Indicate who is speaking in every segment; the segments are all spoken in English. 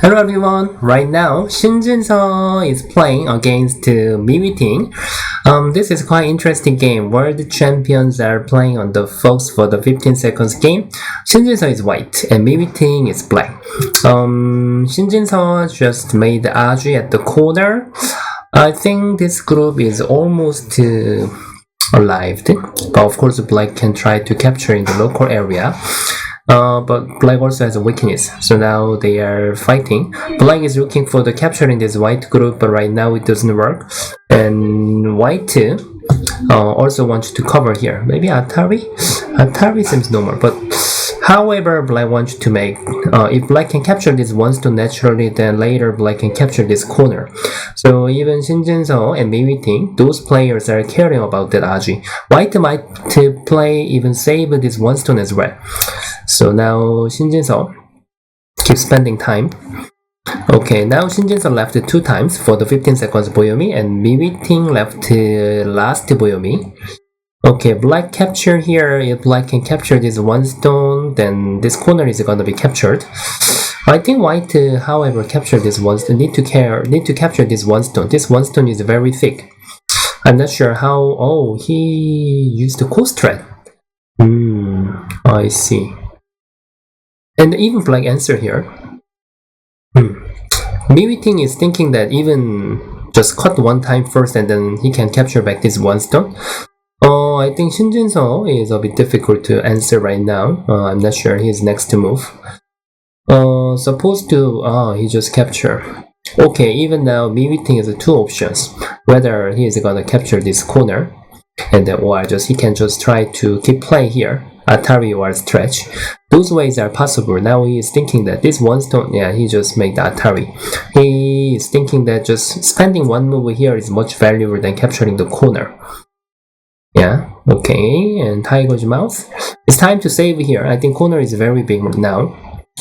Speaker 1: Hello everyone, right now Shinjin-seo is playing against Yuting. This is quite interesting game. World champions are playing on the Fox for the 15 seconds game. Shinjin-seo is white and Yuting is black. Shinjin-seo just made Aji at the corner. I think this group is almost alive, but of course black can try to capture in the local area. But black also has a weakness, so now they are fighting. Black is looking for the capture in this white group, but right now it doesn't work. And white also wants to cover here. Maybe Atari? Atari seems normal, but however, black wants to make, if black can capture this one stone naturally, then later black can capture this corner. So even Shinjin-seo and Yuting, those players are caring about that Aji. White might play even save this one stone as well. So now Shinjin-seo keeps spending time. Okay, now Shinjin-seo left 2 times for the 15 seconds Boyomi, and Yuting left last Boyomi. Okay, black capture here. If black can capture this one stone, then this corner is gonna be captured. I think white, however, capture this one stone. Need to capture this one stone. This one stone is very thick. I'm not sure how. Oh, he used the coast thread. I see. And even black answer here. Yuting is thinking that even just cut one time first and then he can capture back this one stone. I think Shinjin-seo is a bit difficult to answer right now. I'm not sure his next move. Supposed to, he just capture. Okay, even now Yuting has 2 options. Whether he is gonna capture this corner, and then or he can just try to keep play here. Atari or stretch. Those ways are possible. Now he is thinking that this one stone, yeah, he just made the Atari. He is thinking that just spending one move here is much valuable than capturing the corner. Yeah, okay, and Tiger's mouth. It's time to save here. I think corner is very big now.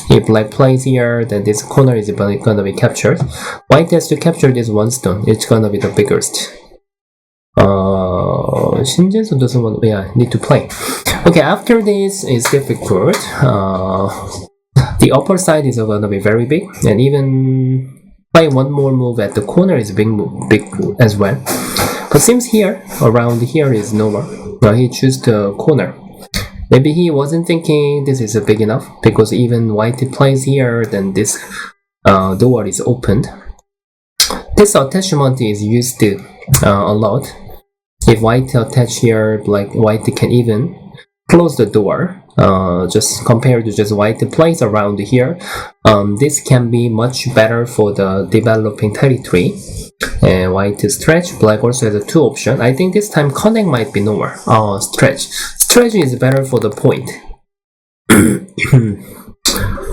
Speaker 1: If black plays here, then this corner is gonna be captured. White has to capture this one stone. It's gonna be the biggest. Shinjin-seo doesn't want, need to play. Okay, after this is difficult. The upper side is gonna be very big, and even play one more move at the corner is big as well. But seems here, around here is normal. Now he chooses the corner. Maybe he wasn't thinking this is big enough, because even white plays here, then this door is opened. This attachment is used a lot. If white attach here, white can even close the door. Just compared to just white plays around here, this can be much better for the developing territory. And white stretch, black also has 2 options. I think this time connect might be lower. Stretch. Stretch is better for the point.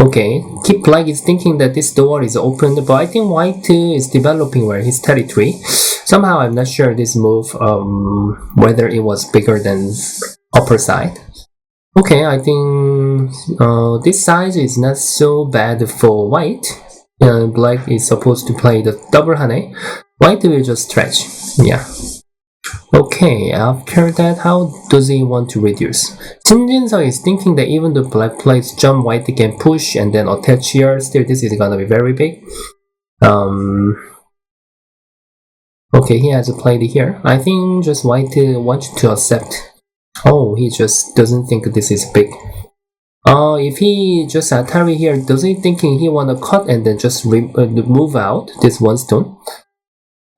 Speaker 1: Okay, keep black is thinking that this door is open, but I think white is developing where his territory. Somehow I'm not sure this move, whether it was bigger than upper side. Okay, I think this size is not so bad for white. Black is supposed to play the double hane. White will just stretch. Yeah. Okay, after that, how does he want to reduce? Shinjin-seo is thinking that even though black plays jump, white can push and then attach here. Still, this is gonna be very big. Okay, he has played here. I think just white wants to accept. Oh, he just doesn't think this is big. If he just Atari here, does he thinking he wanna cut and then just move out this one stone?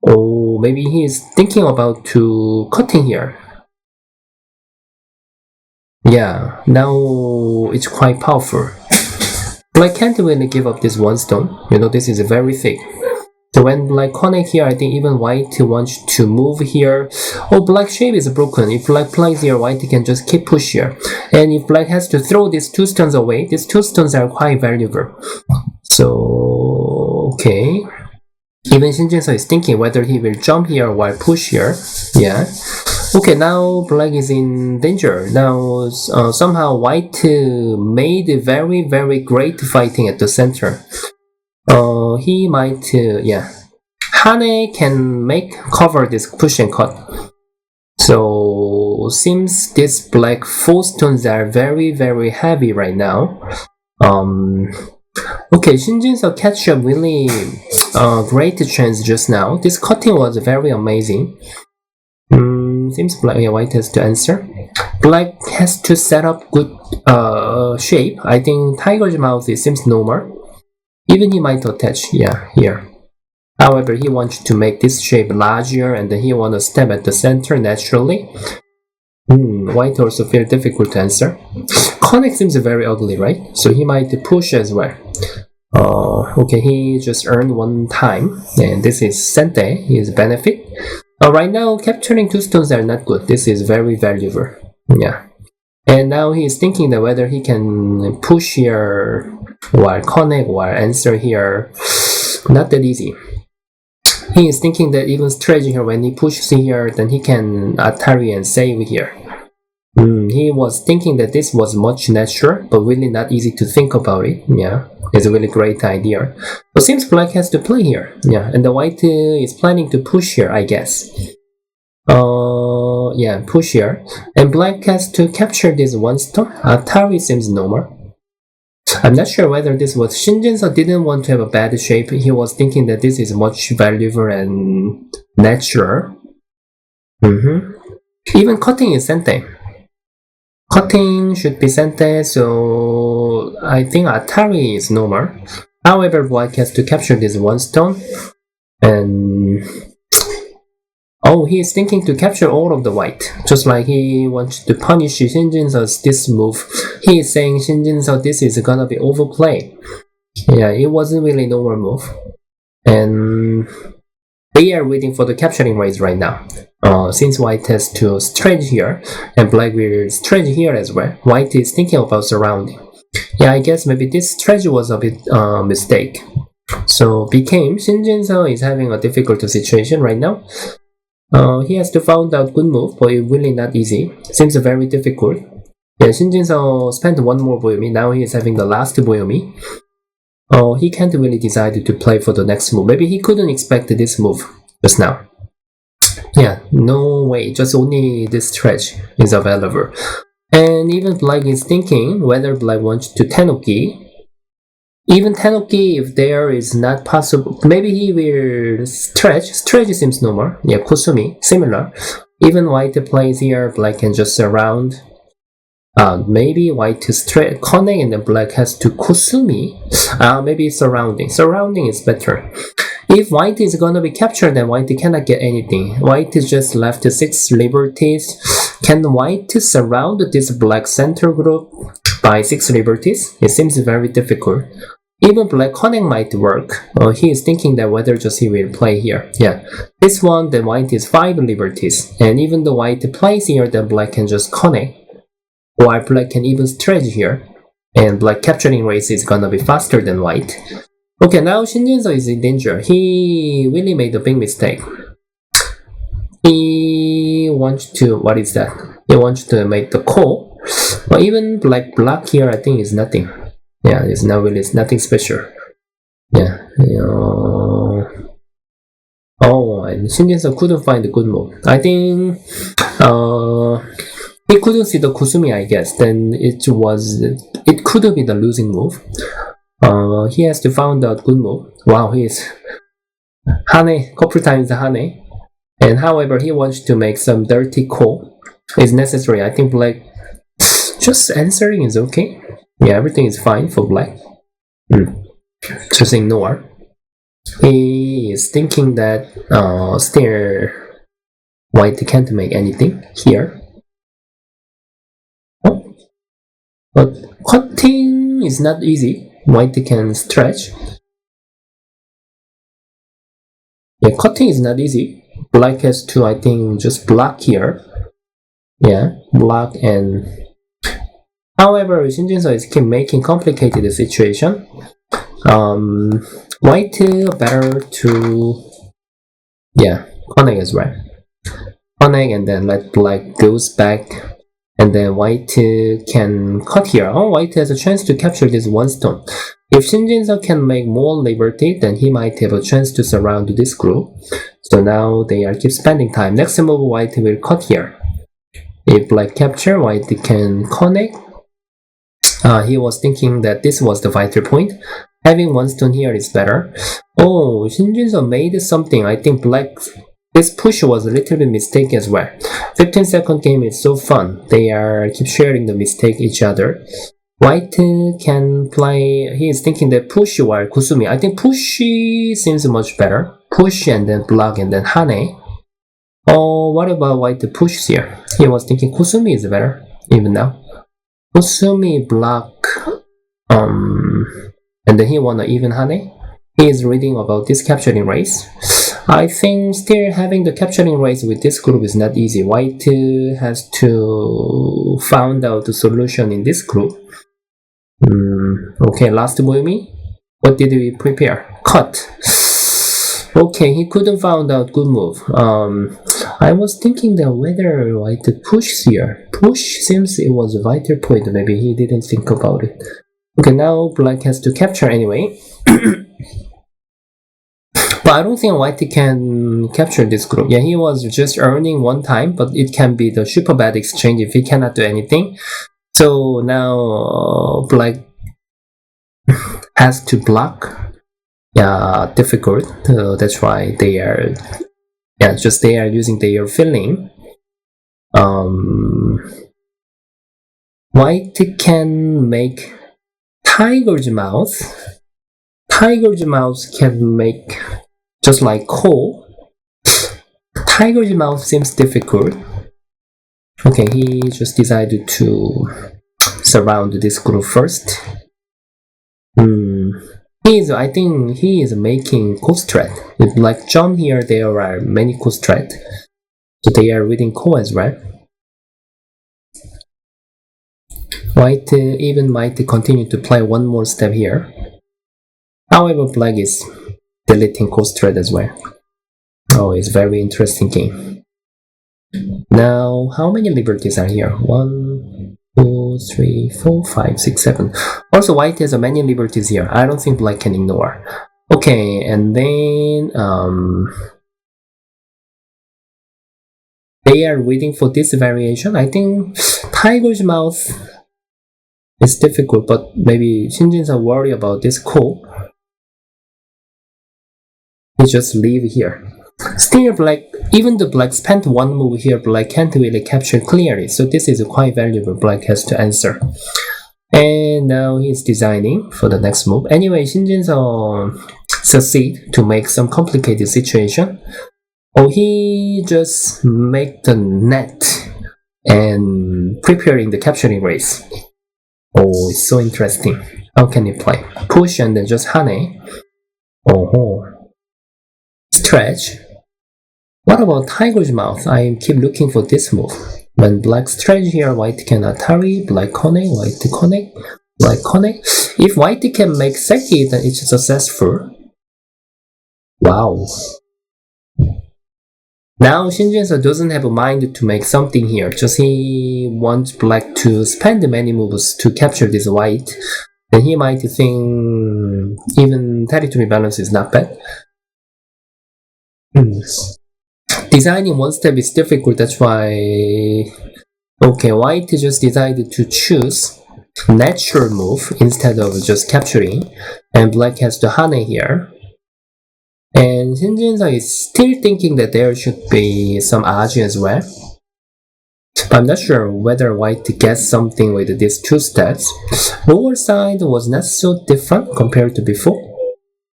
Speaker 1: Or maybe he is thinking about to cutting here. Yeah, now it's quite powerful. Black can't really give up this one stone. This is very thick. So when black connect here, I think even white wants to move here. Oh, black shape is broken. If black plays here, white can just keep push here. And if black has to throw these 2 stones away, these 2 stones are quite valuable. So, okay. Even Shinjin-seo is thinking whether he will jump here or push here. Yeah. Okay, now black is in danger. Now somehow white made very, very great fighting at the center. He might, hane can cover this push and cut. So seems this black 4 stones are very, very heavy right now. Okay, Shinjin's catch up really great chance just now. This cutting was very amazing. Seems black, yeah, white has to answer. Black has to set up good shape. I think tiger's mouth it seems normal. Even he might attach, yeah, here. However, he wants to make this shape larger and then he want to step at the center naturally. White also feel difficult to answer. Connect seems very ugly, right? So he might push as well. Okay, he just earned one time, and this is Sente, his benefit. Right now, capturing two stones are not good. This is very valuable. Yeah. And now he is thinking that whether he can push here or connect or answer here. Not that easy. He is thinking that even stretch here, when he pushes here, then he can Atari and save here. He was thinking that this was much natural, but really not easy to think about it. Yeah, it's a really great idea. So seems black has to play here. Yeah, and the white is planning to push here, I guess. Yeah, push here. And black has to capture this one stone. Atari seems normal. I'm not sure whether this was Shinjinso didn't want to have a bad shape. He was thinking that this is much valuable and natural. Even cutting is Sente. Cutting should be Sente, so I think Atari is normal. However, black has to capture this one stone. And oh, he is thinking to capture all of the white. Just like he wants to punish Shinjinso's this move. He is saying Shinjinso this is gonna be overplay. Yeah, it wasn't really normal move. And they are waiting for the capturing race right now. Since white has to stretch here, and black will stretch here as well. White is thinking about surrounding. Yeah, I guess maybe this stretch was a bit mistake. So became Shinjinso is having a difficult situation right now. He has to find out good move, but it's really not easy. Seems very difficult. Yeah, Shinjinso spent one more Boyomi. Now he is having the last Boyomi. He can't really decide to play for the next move. Maybe he couldn't expect this move just now. Yeah, no way. Just only this stretch is available. And even black is thinking whether black wants to Tenoki. Even Tenoki, if there is not possible, maybe he will stretch. Stretch seems normal. Yeah, Kusumi, similar. Even white plays here, black can just surround. Maybe white to stretch, connect, and then black has to Kusumi. Maybe surrounding. Surrounding is better. If white is gonna be captured, then white cannot get anything. White is just left 6 liberties. Can white surround this black center group by 6 liberties? It seems very difficult. Even black connect might work. He is thinking that whether just he will play here. Yeah, this one, then white is 5 liberties. And even the white plays here, then black can just connect. Or black can even stretch here. And black capturing race is gonna be faster than white. Okay, now Shinjinso is in danger. He really made a big mistake. He wants to, what is that? He wants to make the call. But even black block here, I think is nothing. Yeah, it's not really, it's nothing special. Yeah. Oh, and Shinjinso couldn't find a good move. I think he couldn't see the Kusumi, I guess. Then it could be the losing move. He has to find out good move. Wow, he is Hane, couple times Hane. And however, he wants to make some dirty call. It's necessary. I think black just answering is okay. Yeah, everything is fine for black. Just ignore. He is thinking that still white can't make anything here. Oh. But cutting is not easy. White can stretch. Yeah, cutting is not easy. Black has to, I think, just block here. Yeah, block and... However, Shinjinso is keep making complicated situation. White better to... Yeah, connect as well. Connect and then let black goes back. And then white can cut here. Oh, white has a chance to capture this one stone. If Shinjinso can make more liberty, then he might have a chance to surround this group. So now they are keep spending time. Next move, white will cut here. If black capture, white can connect. He was thinking that this was the vital point. Having one stone here is better. Oh, Shinjinso made something. I think black. This push was a little bit mistake as well. 15-second game is so fun. They are keep sharing the mistake each other. White can play. He is thinking that push while Kusumi. I think push seems much better. Push and then block and then Hane. Oh, what about white push here? He was thinking Kusumi is better even now. Kusumi block. And then he wanna even Hane. He is reading about this capturing race. I think still having the capturing race with this group is not easy. White has to find out the solution in this group. Okay, last Boyumi. What did we prepare? Cut. Okay, he couldn't find out good move. I was thinking that whether white push here. Push seems it was a vital point. Maybe he didn't think about it. Okay, now black has to capture anyway. But I don't think white can capture this group. Yeah, he was just earning one time, but it can be the super bad exchange if he cannot do anything. So now black has to block. Yeah, difficult. That's why they are. Yeah, just they are using their feeling. White can make tiger's mouth. Tiger's mouth can make just like coal. Tiger's mouth seems difficult. Okay, he just decided to surround this group first. I think he is making coast threat. Like John here, there are many coast threat. So they are reading coal as well. White even might continue to play one more step here. However, black is deleting coast thread as well. Oh, it's a very interesting game. Now, how many liberties are here? 1, 2, 3, 4, 5, 6, 7. Also, white has many liberties here. I don't think black can ignore. Okay, and then they are waiting for this variation. I think tiger's mouth is difficult, but maybe Shinjin's worry about this coal. He just leave here. Still black, even the black spent one move here, black can't really capture clearly, so this is quite valuable. Black has to answer. And now he's designing for the next move. Anyway, Shinjin's succeed to make some complicated situation. Oh, he just make the net and preparing the capturing race. Oh, it's so interesting. How can he play? Push and then just Hane. Oh, stretch. What about tiger's mouth? I keep looking for this move. When black stretch here, white can Atari, black connect, white connect, black connect. If white can make Seki, then it's successful. Wow. Now Shinjinso doesn't have a mind to make something here, just he wants black to spend many moves to capture this white. Then he might think even territory balance is not bad. Designing one step is difficult, that's why... Okay, white just decided to choose natural move instead of just capturing, and black has to Hane here. And Shinjinso is still thinking that there should be some Aji as well. But I'm not sure whether white gets something with these two steps. Lower side was not so different compared to before.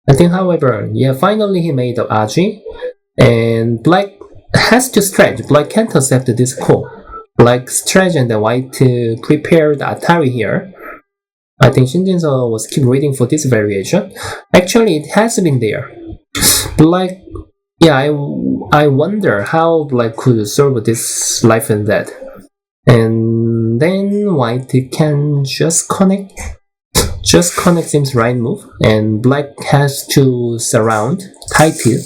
Speaker 1: I think, however, yeah, finally he made the Aji. And black has to stretch. Black can't accept this call. Black stretch and the white prepared Atari here. I think Shinjinso was keep waiting for this variation. Actually, it has been there. Black, yeah, I wonder how black could solve this life and death. And then white can just connect. Just connect seems right move. And black has to surround, tight it.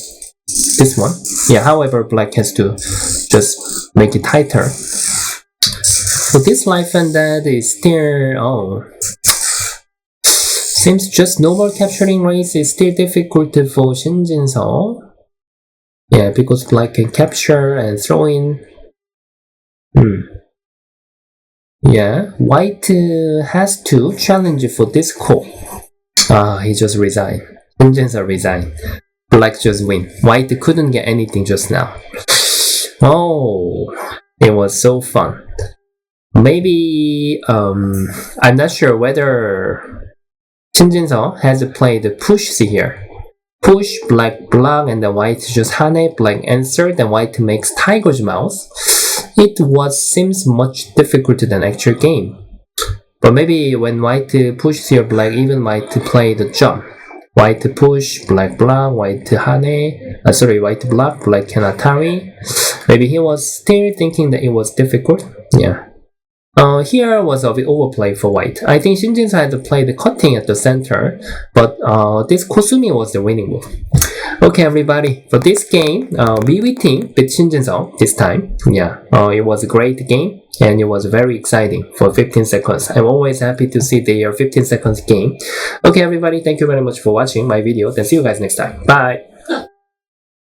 Speaker 1: This one. Yeah, however, black has to just make it tighter. So this life and death is still, seems just normal capturing race is still difficult for Shinjinso. Yeah, because black can capture and throw in. Yeah, white has to challenge for this call. He just resigned. Shinjin-san resigned. Black just win. White couldn't get anything just now. Oh, it was so fun. Maybe I'm not sure whether Shinjin-san has played push here. Push, black block, and the white just hane, black answer, then white makes tiger's mouth. It seems much difficult than actual game. But maybe when white push here, black even might play the jump. White push, black block, white hane, white block, black kanatari. Maybe he was still thinking that it was difficult. Yeah. Here was a bit overplay for white. I think Shinjin had to play the cutting at the center, but this Kosumi was the winning move. Okay, everybody, for this game, we team beat Shinjin this time. Yeah, it was a great game, and it was very exciting for 15 seconds. I'm always happy to see their 15 seconds game. Okay, everybody, thank you very much for watching my video, and see you guys next time. Bye!